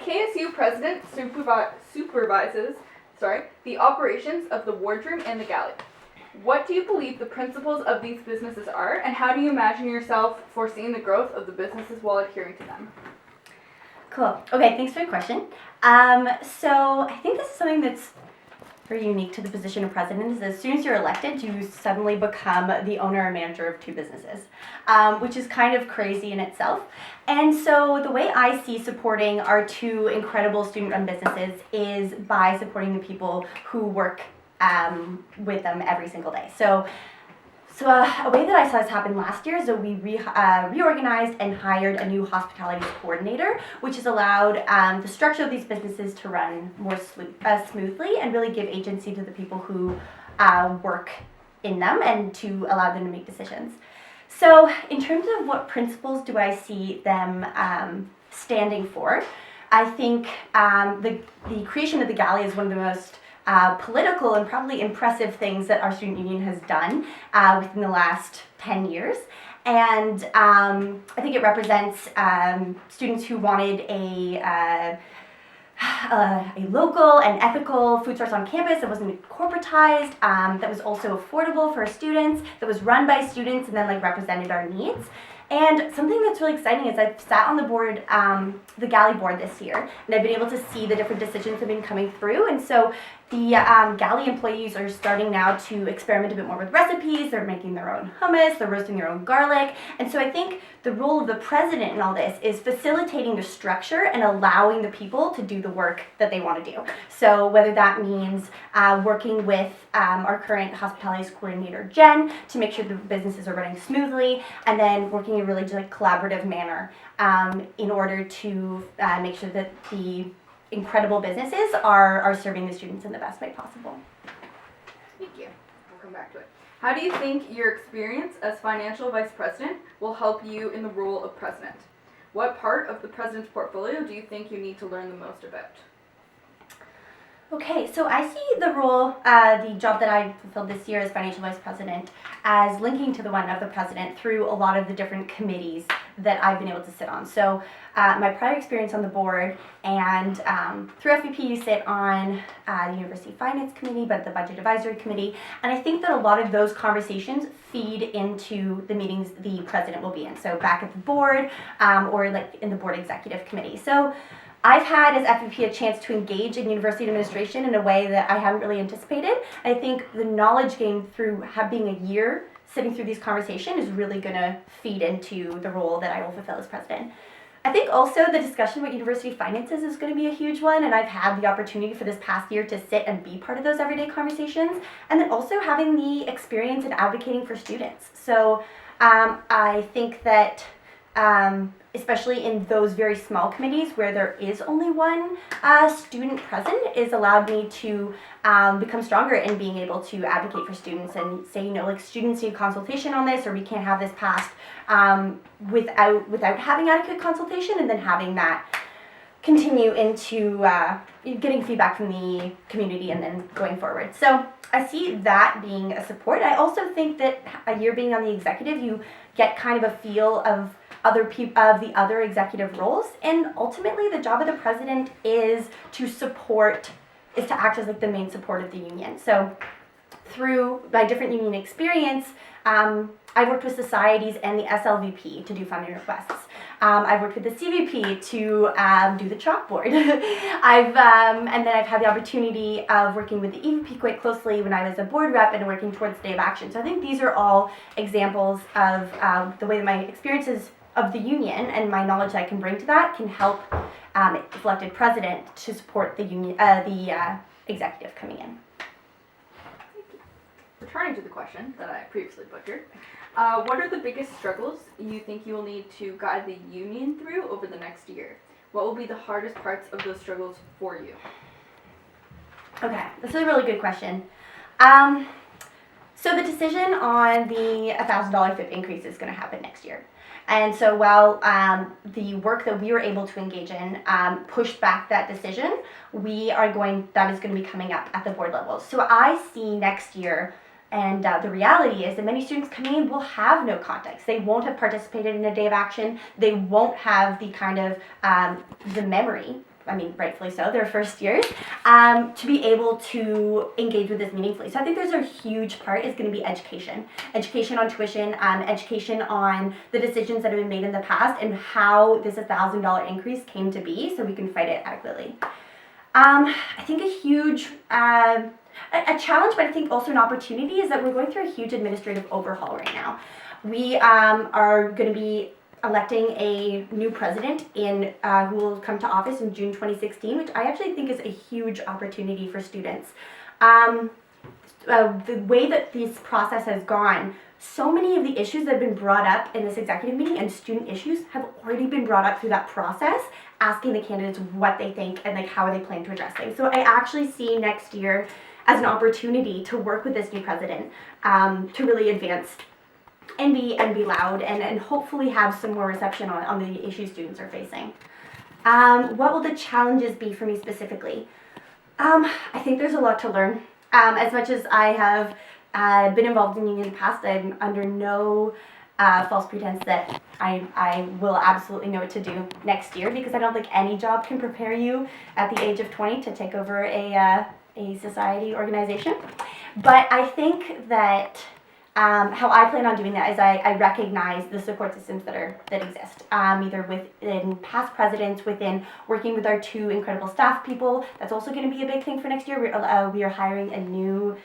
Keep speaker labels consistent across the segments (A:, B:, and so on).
A: KSU president supervises the operations of the wardroom and the galley. What do you believe the principles of these businesses are, and how do you imagine yourself foreseeing the growth of the businesses while adhering to them?
B: Cool. Okay, thanks for the question. So I think this is something that's very unique to the position of president, is as soon as you're elected, you suddenly become the owner or manager of two businesses, which is kind of crazy in itself. And so the way I see supporting our two incredible student-run businesses is by supporting the people who work with them every single day. So a way that I saw this happen last year is that we reorganized and hired a new hospitality coordinator, which has allowed the structure of these businesses to run more smoothly and really give agency to the people who work in them and to allow them to make decisions. So in terms of what principles do I see them standing for, I think the creation of the galley is one of the most political and probably impressive things that our student union has done within the last 10 years. And I think it represents students who wanted a local and ethical food source on campus that wasn't corporatized, that was also affordable for students, that was run by students and then represented our needs. And something that's really exciting is I've sat on the board, the galley board this year, and I've been able to see the different decisions that have been coming through. And so the galley employees are starting now to experiment a bit more with recipes. They're making their own hummus, they're roasting their own garlic. And so I think the role of the president in all this is facilitating the structure and allowing the people to do the work that they want to do. So whether that means working with our current hospitality coordinator, Jen, to make sure the businesses are running smoothly, and then working in a really collaborative manner in order to make sure that the incredible businesses are serving the students in the best way possible.
A: Thank you. We'll come back to it. How do you think your experience as financial vice president will help you in the role of president? What part of the president's portfolio do you think you need to learn the most about?
B: Okay, so I see the role, the job that I fulfilled this year as financial vice president, as linking to the one of the president through a lot of the different committees that I've been able to sit on. So my prior experience on the board, and through FVP you sit on the University Finance Committee, but the Budget Advisory Committee, and I think that a lot of those conversations feed into the meetings the president will be in. So back at the board, or in the board executive committee. So I've had, as FVP, a chance to engage in university administration in a way that I hadn't really anticipated. I think the knowledge gained through being a year sitting through these conversations is really going to feed into the role that I will fulfill as president. I think also the discussion about university finances is going to be a huge one, and I've had the opportunity for this past year to sit and be part of those everyday conversations, and then also having the experience in advocating for students. So I think that especially in those very small committees where there is only one student present, is allowed me to become stronger in being able to advocate for students and say, students need consultation on this, or we can't have this passed without having adequate consultation, and then having that continue into getting feedback from the community and then going forward. So I see that being a support. I also think that a year being on the executive, you get kind of a feel of the other executive roles, and ultimately the job of the president is to act as the main support of the union. So through my different union experience, I've worked with societies and the SLVP to do funding requests. I've worked with the CVP to do the chalkboard. And then I've had the opportunity of working with the EVP quite closely when I was a board rep and working towards the Day of Action. So I think these are all examples of the way that my experiences of the union and my knowledge I can bring to that can help the elected president to support the union, the executive coming in.
A: Returning to the question that I previously butchered, what are the biggest struggles you think you will need to guide the union through over the next year? What will be the hardest parts of those struggles for you?
B: Okay, this is a really good question. So the decision on the $1,000 FIP increase is going to happen next year. And so while the work that we were able to engage in pushed back that decision, that is going to be coming up at the board level. So I see next year, and the reality is that many students coming in will have no context. They won't have participated in a Day of Action. They won't have the kind of the memory rightfully so, their first years, to be able to engage with this meaningfully. So I think there's a huge part is going to be education. Education on tuition, education on the decisions that have been made in the past and how this $1,000 increase came to be so we can fight it adequately. I think a huge, a challenge, but I think also an opportunity is that we're going through a huge administrative overhaul right now. We are going to be electing a new president who will come to office in June 2016, which I actually think is a huge opportunity for students. The way that this process has gone, so many of the issues that have been brought up in this executive meeting and student issues have already been brought up through that process, asking the candidates what they think and how they plan to address things. So I actually see next year as an opportunity to work with this new president to really advance and be loud and hopefully have some more reception on the issues students are facing. What will the challenges be for me specifically? I think there's a lot to learn. As much as I have been involved in union in the past, I'm under no false pretense that I will absolutely know what to do next year, because I don't think any job can prepare you at the age of 20 to take over a society organization. But I think that how I plan on doing that is I recognize the support systems that exist, either within past presidents, within working with our 2 incredible staff people. That's also going to be a big thing for next year. We are hiring a new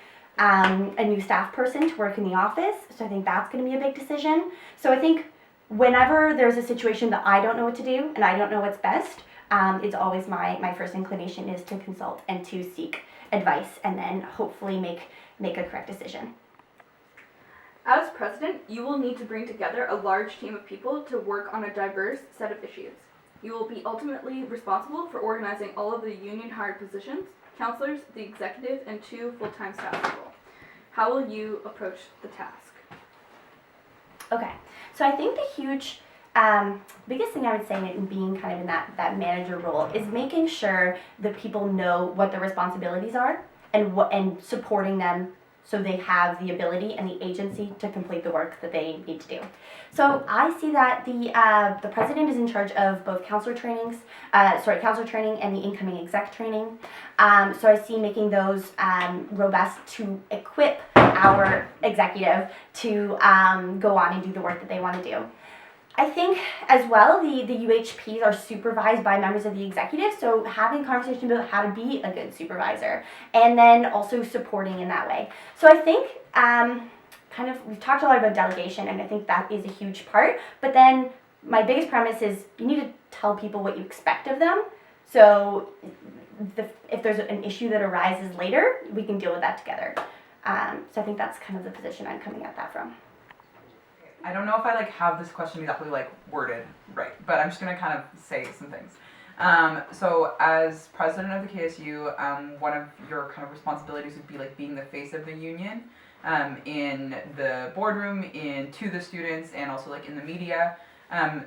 B: staff person to work in the office, so I think that's going to be a big decision. So I think whenever there's a situation that I don't know what to do and I don't know what's best, it's always my first inclination is to consult and to seek advice and then hopefully make a correct decision.
A: As president, you will need to bring together a large team of people to work on a diverse set of issues. You will be ultimately responsible for organizing all of the union-hired positions, counselors, the executive, and 2 full-time staff people. How will you approach the task?
B: Okay, so I think the huge, biggest thing I would say in being kind of in that manager role is making sure that people know what their responsibilities are and supporting them so they have the ability and the agency to complete the work that they need to do. So I see that the president is in charge of both counselor training and the incoming exec training. So I see making those robust to equip our executive to go on and do the work that they want to do. I think as well the UHPs are supervised by members of the executive, so having conversation about how to be a good supervisor and then also supporting in that way. So I think we've talked a lot about delegation, and I think that is a huge part, but then my biggest premise is you need to tell people what you expect of them, so if there's an issue that arises later, we can deal with that together. So I think that's kind of the position I'm coming at that from.
C: I don't know if I have this question exactly worded right, but I'm just gonna kind of say some things. So as president of the KSU, one of your kind of responsibilities would be being the face of the union in the boardroom, to the students, and also in the media.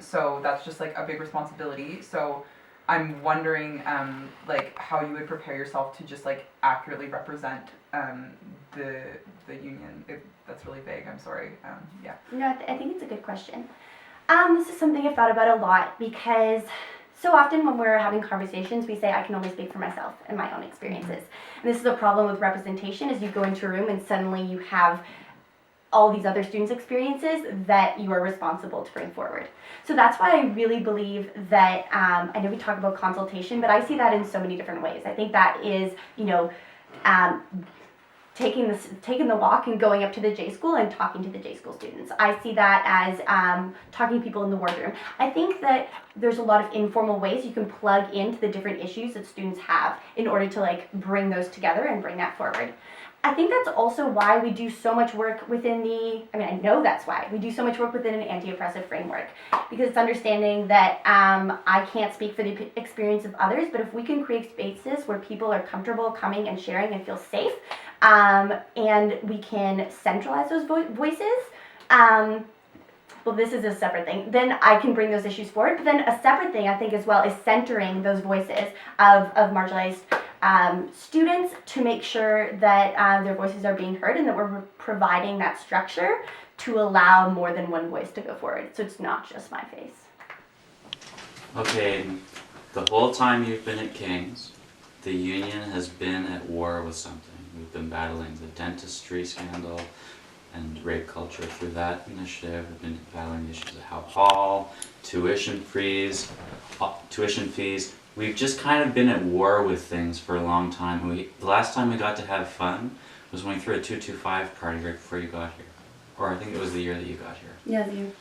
C: So that's just a big responsibility. So I'm wondering how you would prepare yourself to just accurately represent the union. That's really vague, I'm sorry. Yeah.
B: No, I think it's a good question. This is something I've thought about a lot, because so often when we're having conversations, we say I can only speak for myself and my own experiences. And this is a problem with representation, is you go into a room and suddenly you have all these other students' experiences that you are responsible to bring forward. So that's why I really believe that, I know we talk about consultation, but I see that in so many different ways. I think that is, taking the walk and going up to the J School and talking to the J School students. I see that as talking to people in the wardroom. I think that there's a lot of informal ways you can plug into the different issues that students have in order to bring those together and bring that forward. I think that's also why we do so much work I know that's why we do so much work within an anti-oppressive framework, because it's understanding that I can't speak for the experience of others, but if we can create spaces where people are comfortable coming and sharing and feel safe, and we can centralize those voices, well, this is a separate thing, then I can bring those issues forward. But then a separate thing, I think, as well, is centering those voices of marginalized students to make sure that their voices are being heard and that we're providing that structure to allow more than one voice to go forward. So it's not just my face.
D: Okay, The whole time you've been at King's, the union has been at war with something. We've been battling the dentistry scandal and rape culture through that initiative. We've been battling the issues of Howe Hall, tuition fees. We've just kind of been at war with things for a long time. The last time we got to have fun was when we threw a 225 party right before you got here. Or I think it was the year that you got here.
B: Yeah, you.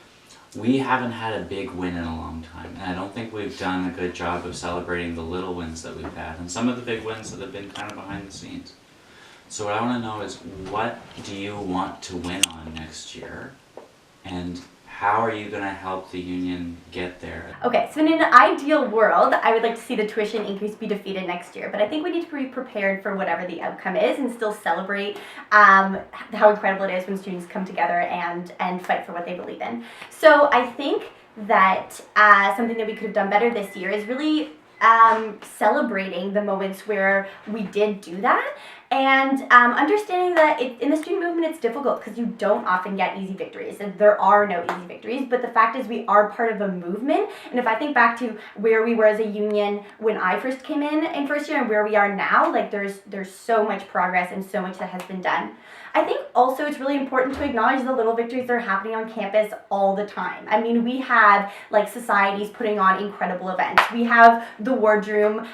D: We haven't had a big win in a long time, and I don't think we've done a good job of celebrating the little wins that we've had, and some of the big wins that have been kind of behind the scenes. So what I want to know is, what do you want to win on next year, and how are you going to help the union get there?
B: Okay, so in an ideal world, I would like to see the tuition increase be defeated next year, but I think we need to be prepared for whatever the outcome is and still celebrate how incredible it is when students come together and fight for what they believe in. So I think that something that we could have done better this year is really celebrating the moments where we did do that, and understanding that in the student movement it's difficult because you don't often get easy victories, and there are no easy victories, but the fact is we are part of a movement. And if I think back to where we were as a union when I first came in first year and where we are now, like there's so much progress and so much that has been done. I think also it's really important to acknowledge the little victories that are happening on campus all the time. I mean, we have like societies putting on incredible events. We have the Wardroom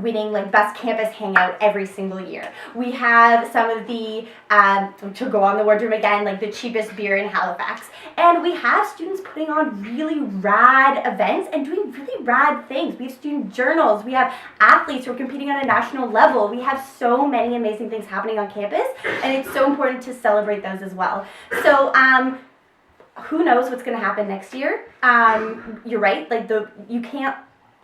B: winning like best campus hangout every single year. We have some of the, to go on the Wardroom again, like the cheapest beer in Halifax. And we have students putting on really rad events and doing really rad things. We have student journals. We have athletes who are competing on a national level. We have so many amazing things happening on campus, and it's so important to celebrate those as well. So who knows what's going to happen next year? You're right, like you can't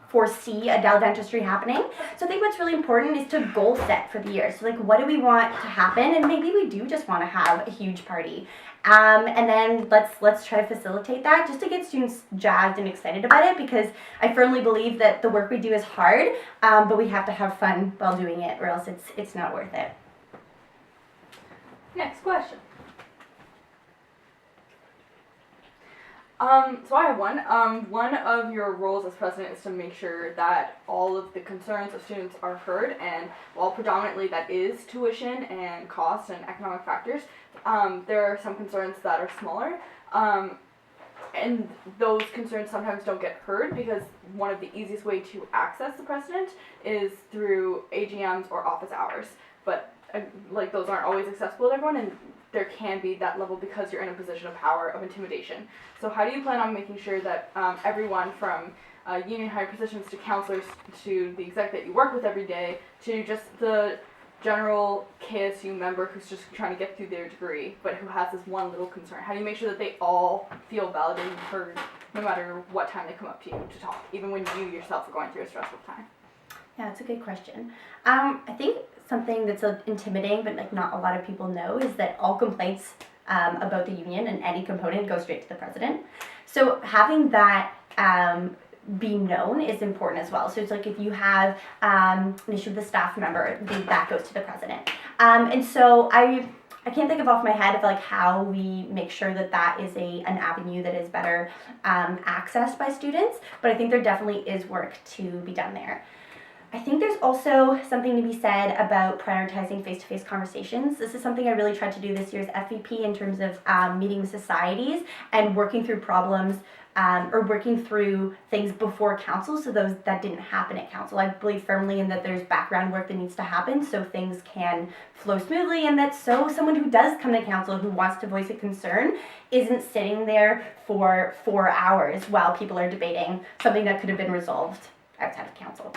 B: foresee a Dell dentistry happening. So I think what's really important is to goal set for the year. So like, what do we want to happen? And maybe we do just want to have a huge party. And then let's try to facilitate that just to get students jazzed and excited about it, because I firmly believe that the work we do is hard, but we have to have fun while doing it, or else it's not worth it.
A: Next question. So I have one. One of your roles as president is to make sure that all of the concerns of students are heard, and while predominantly that is tuition and cost and economic factors, there are some concerns that are smaller, and those concerns sometimes don't get heard because one of the easiest way to access the president is through AGMs or office hours, but like those aren't always accessible to everyone, and there can be that level because you're in a position of power, of intimidation. So how do you plan on making sure that everyone from union high positions to counselors to the exec that you work with every day to just the general KSU member who's just trying to get through their degree but who has this one little concern, how do you make sure that they all feel validated and heard no matter what time they come up to you to talk, even when you yourself are going through a stressful time?
B: Yeah, it's a good question. I think something that's intimidating, but like not a lot of people know, is that all complaints about the union and any component go straight to the president. So having that be known is important as well. So it's like if you have an issue with a staff member, that goes to the president. And so I can't think of off my head of like how we make sure that that is an avenue that is better accessed by students, but I think there definitely is work to be done there. I think there's also something to be said about prioritizing face-to-face conversations. This is something I really tried to do this year's FVP in terms of meeting with societies and working through problems or working through things before council, so those that didn't happen at council. I believe firmly in that there's background work that needs to happen so things can flow smoothly, and that so someone who does come to council who wants to voice a concern isn't sitting there for 4 hours while people are debating something that could have been resolved outside of council.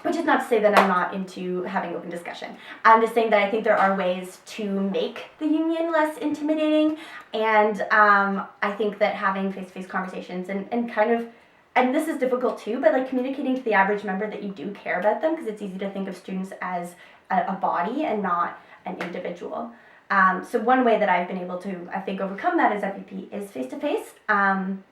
B: Which is not to say that I'm not into having open discussion. I'm just saying that I think there are ways to make the union less intimidating, and I think that having face-to-face conversations and kind of, and this is difficult too, but like communicating to the average member that you do care about them, because it's easy to think of students as a body and not an individual. So one way that I've been able to, I think, overcome that as FVP is face-to-face,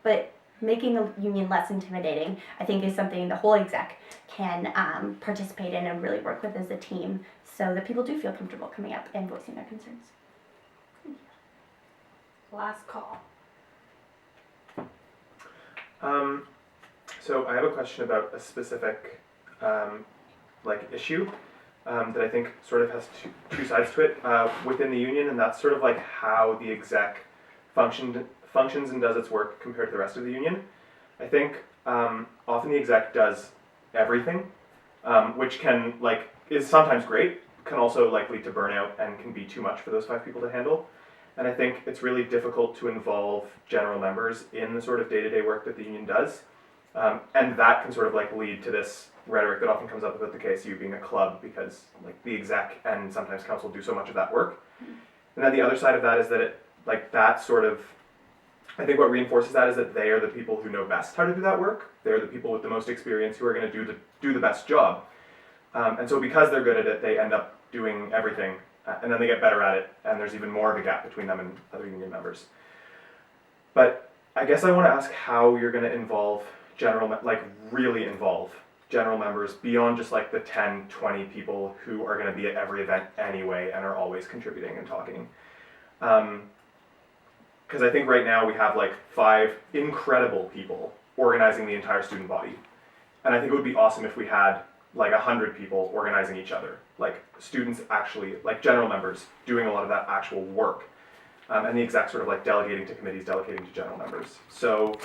B: but making the union less intimidating, I think, is something the whole exec can participate in and really work with as a team so that people do feel comfortable coming up and voicing their concerns.
A: Last call.
E: So I have a question about a specific issue that I think sort of has two sides to it within the union, and that's sort of like how the exec functions and does its work compared to the rest of the union. I think often the exec does everything, which can is sometimes great, can also lead to burnout and can be too much for those 5 people to handle. And I think it's really difficult to involve general members in the sort of day-to-day work that the union does. And that can sort of lead to this rhetoric that often comes up about the KSU being a club because the exec and sometimes council do so much of that work. And then the other side of that is that it that sort of, I think what reinforces that is that they are the people who know best how to do that work. They're the people with the most experience who are going to do the best job. And so because they're good at it, they end up doing everything, and then they get better at it, and there's even more of a gap between them and other union members. But I guess I want to ask how you're going to involve really involve general members beyond just the 10, 20 people who are going to be at every event anyway and are always contributing and talking. Because I think right now we have 5 incredible people organizing the entire student body. And I think it would be awesome if we had 100 people organizing each other, students actually, general members doing a lot of that actual work, and the exec sort of delegating to committees, delegating to general members. So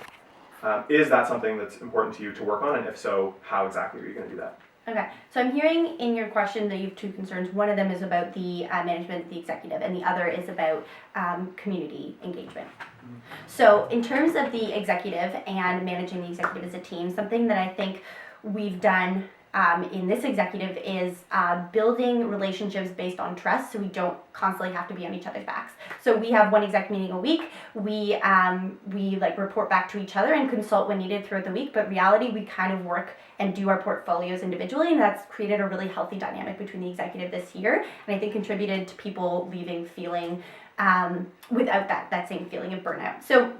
E: is that something that's important to you to work on, and if so, how exactly are you going to do that?
B: Okay, so I'm hearing in your question that you have 2 concerns. One of them is about the management, the executive, and the other is about community engagement. So in terms of the executive and managing the executive as a team, something that I think we've done in this executive is building relationships based on trust, so we don't constantly have to be on each other's backs. So we have 1 exec meeting a week. We report back to each other and consult when needed throughout the week, but reality, we kind of work and do our portfolios individually, and that's created a really healthy dynamic between the executive this year, and I think contributed to people leaving feeling without that same feeling of burnout. So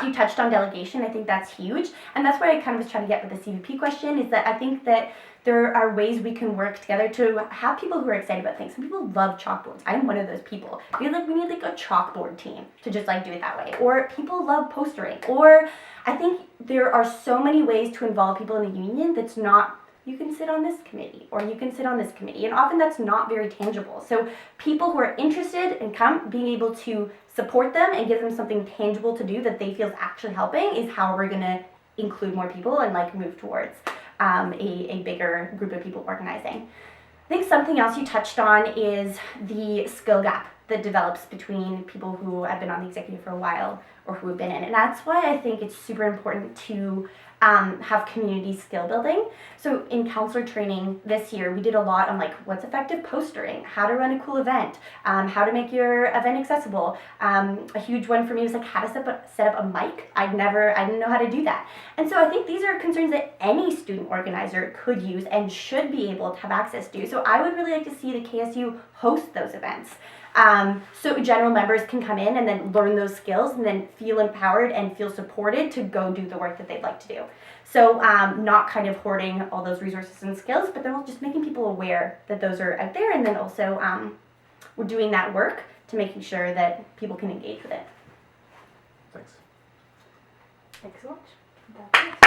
B: you touched on delegation. I think that's huge, and that's what I kind of was trying to get with the CVP question, is that I think that there are ways we can work together to have people who are excited about things. Some people love chalkboards. I'm one of those people. We need a chalkboard team to just do it that way. Or people love postering. Or I think there are so many ways to involve people in the union that's not, you can sit on this committee or you can sit on this committee, and often that's not very tangible. So people who are interested in being able to support them and give them something tangible to do that they feel is actually helping is how we're going to include more people and move towards a bigger group of people organizing. I think something else you touched on is the skill gap that develops between people who have been on the executive for a while or who have been in. And that's why I think it's super important to have community skill building. So in counselor training this year, we did a lot on what's effective postering, how to run a cool event, how to make your event accessible. A huge one for me was how to set up a mic. I didn't know how to do that. And so I think these are concerns that any student organizer could use and should be able to have access to. So I would really like to see the KSU host those events. So general members can come in and then learn those skills and then feel empowered and feel supported to go do the work that they'd like to do. So not kind of hoarding all those resources and skills, but then just making people aware that those are out there, and then also we're doing that work to making sure that people can engage with it.
E: Thanks.
A: Thanks so much. That's it.